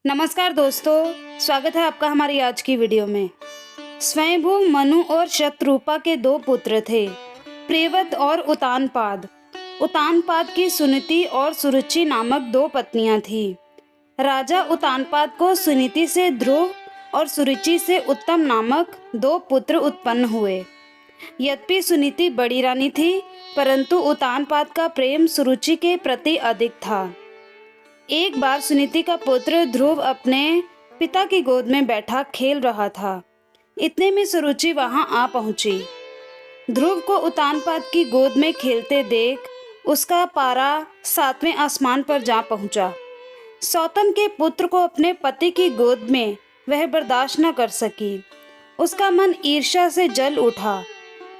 नमस्कार दोस्तों, स्वागत है आपका हमारी आज की वीडियो में। स्वयंभू मनु और शतरूपा के दो पुत्र थे, प्रेवत और उतानपाद। उतानपाद की सुनीति और सुरुचि नामक दो पत्नियां थीं। राजा उतानपाद को सुनीति से ध्रुव और सुरुचि से उत्तम नामक दो पुत्र उत्पन्न हुए। यद्यपि सुनीति बड़ी रानी थी, परंतु उतानपाद का प्रेम सुरुचि के प्रति अधिक था। एक बार सुनीति का पुत्र ध्रुव अपने पिता की गोद में बैठा खेल रहा था। इतने में सुरुचि वहां आ पहुंची। ध्रुव को उतानपाद की गोद में खेलते देख उसका पारा 7वें आसमान पर जा पहुंचा। सौतन के पुत्र को अपने पति की गोद में वह बर्दाश्त न कर सकी। उसका मन ईर्ष्या से जल उठा।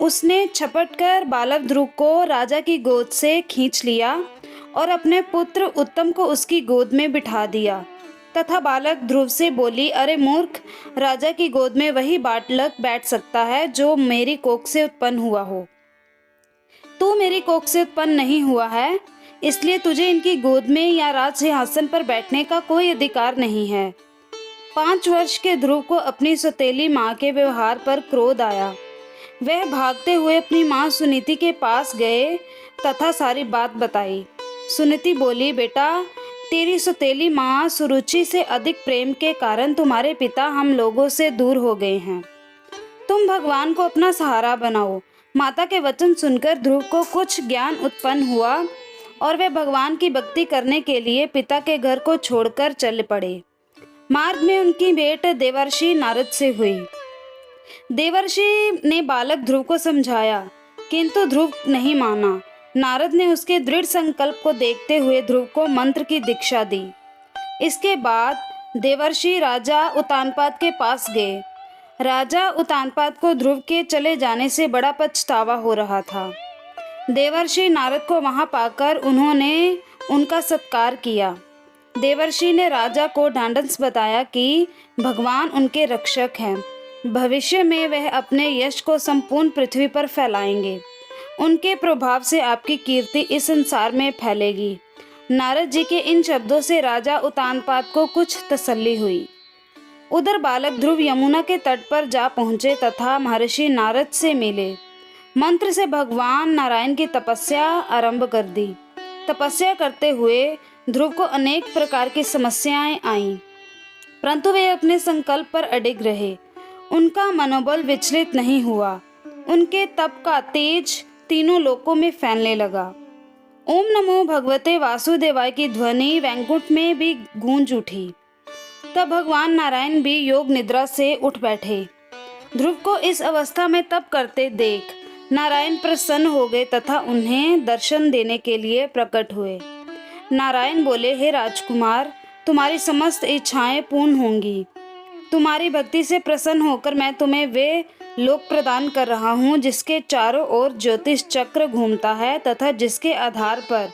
उसने छपटकर बालक ध्रुव को राजा की गोद से खींच लिया और अपने पुत्र उत्तम को उसकी गोद में बिठा दिया तथा बालक ध्रुव से बोली, अरे मूर्ख, राजा की गोद में वही बालक बैठ सकता है जो मेरी कोख से उत्पन्न हुआ हो। तू मेरी कोख से उत्पन्न नहीं हुआ है, इसलिए तुझे इनकी गोद में या राज सिंहासन पर बैठने का कोई अधिकार नहीं है। 5 वर्ष के ध्रुव को अपनी सौतेली माँ के व्यवहार पर क्रोध आया। वह भागते हुए अपनी माँ सुनीति के पास गए तथा सारी बात बताई। सुनीति बोली, बेटा, तेरी सौतेली माँ सुरुचि से अधिक प्रेम के कारण तुम्हारे पिता हम लोगों से दूर हो गए हैं। तुम भगवान को अपना सहारा बनाओ। माता के वचन सुनकर ध्रुव को कुछ ज्ञान उत्पन्न हुआ और वे भगवान की भक्ति करने के लिए पिता के घर को छोड़कर चल पड़े। मार्ग में उनकी भेंट देवर्षि नारद से हुई। देवर्षि ने बालक ध्रुव को समझाया, किंतु ध्रुव नहीं माना। नारद ने उसके दृढ़ संकल्प को देखते हुए ध्रुव को मंत्र की दीक्षा दी। इसके बाद देवर्षि राजा उतानपाद के पास गए। राजा उतानपाद को ध्रुव के चले जाने से बड़ा पछतावा हो रहा था। देवर्षि नारद को वहां पाकर उन्होंने उनका सत्कार किया। देवर्षि ने राजा को ढांढस बताया कि भगवान उनके रक्षक हैं। भविष्य में वह अपने यश को संपूर्ण पृथ्वी पर फैलाएंगे। उनके प्रभाव से आपकी कीर्ति इस संसार में फैलेगी। नारद जी के इन शब्दों से राजा उतानपाद को कुछ तसल्ली हुई। उधर बालक ध्रुव यमुना के तट पर जा पहुंचे तथा महर्षि नारद से मिले। मंत्र से भगवान नारायण की तपस्या आरंभ कर दी। तपस्या करते हुए ध्रुव को अनेक प्रकार की समस्याएं आईं, परंतु वे अपने संकल्प पर अडिग रहे। उनका मनोबल विचलित नहीं हुआ। उनके तप का तेज तीनों लोकों में फैलने लगा। ओम नमो भगवते वासुदेवाय की ध्वनि वैकुंठ में भी गूंज उठी। तब भगवान नारायण भी योग निद्रा से उठ बैठे। ध्रुव को इस अवस्था में तप करते देख नारायण प्रसन्न हो गए तथा उन्हें दर्शन देने के लिए प्रकट हुए। नारायण बोले, हे राजकुमार, तुम्हारी समस्त इच्छाएं पूर्ण होंगी। तुम्हारी भक्ति से प्रसन्न होकर मैं तुम्हें वे लोक प्रदान कर रहा हूँ जिसके चारों ओर ज्योतिष चक्र घूमता है तथा जिसके आधार पर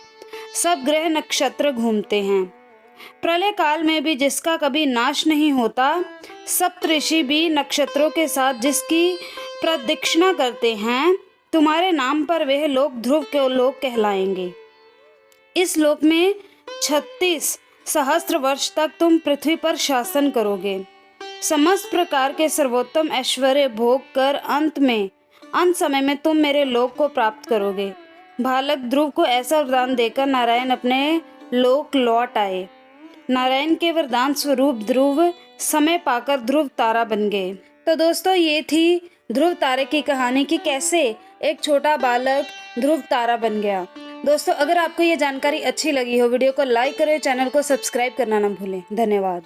सब ग्रह नक्षत्र घूमते हैं। प्रलय काल में भी जिसका कभी नाश नहीं होता, सप्तऋषि भी नक्षत्रों के साथ जिसकी प्रदक्षिणा करते हैं, तुम्हारे नाम पर वह लोक ध्रुव के लोक कहलाएंगे। इस लोक में 36 सहस्त्र वर्ष तक तुम पृथ्वी पर शासन करोगे। समस्त प्रकार के सर्वोत्तम ऐश्वर्य भोग कर अंत समय में तुम मेरे लोक को प्राप्त करोगे। बालक ध्रुव को ऐसा वरदान देकर नारायण अपने लोक लौट आए। नारायण के वरदान स्वरूप ध्रुव समय पाकर ध्रुव तारा बन गए। तो दोस्तों, ये थी ध्रुव तारे की कहानी कि कैसे एक छोटा बालक ध्रुव तारा बन गया। दोस्तों, अगर आपको ये जानकारी अच्छी लगी हो, वीडियो को लाइक करें, चैनल को सब्सक्राइब करना ना भूलें। धन्यवाद।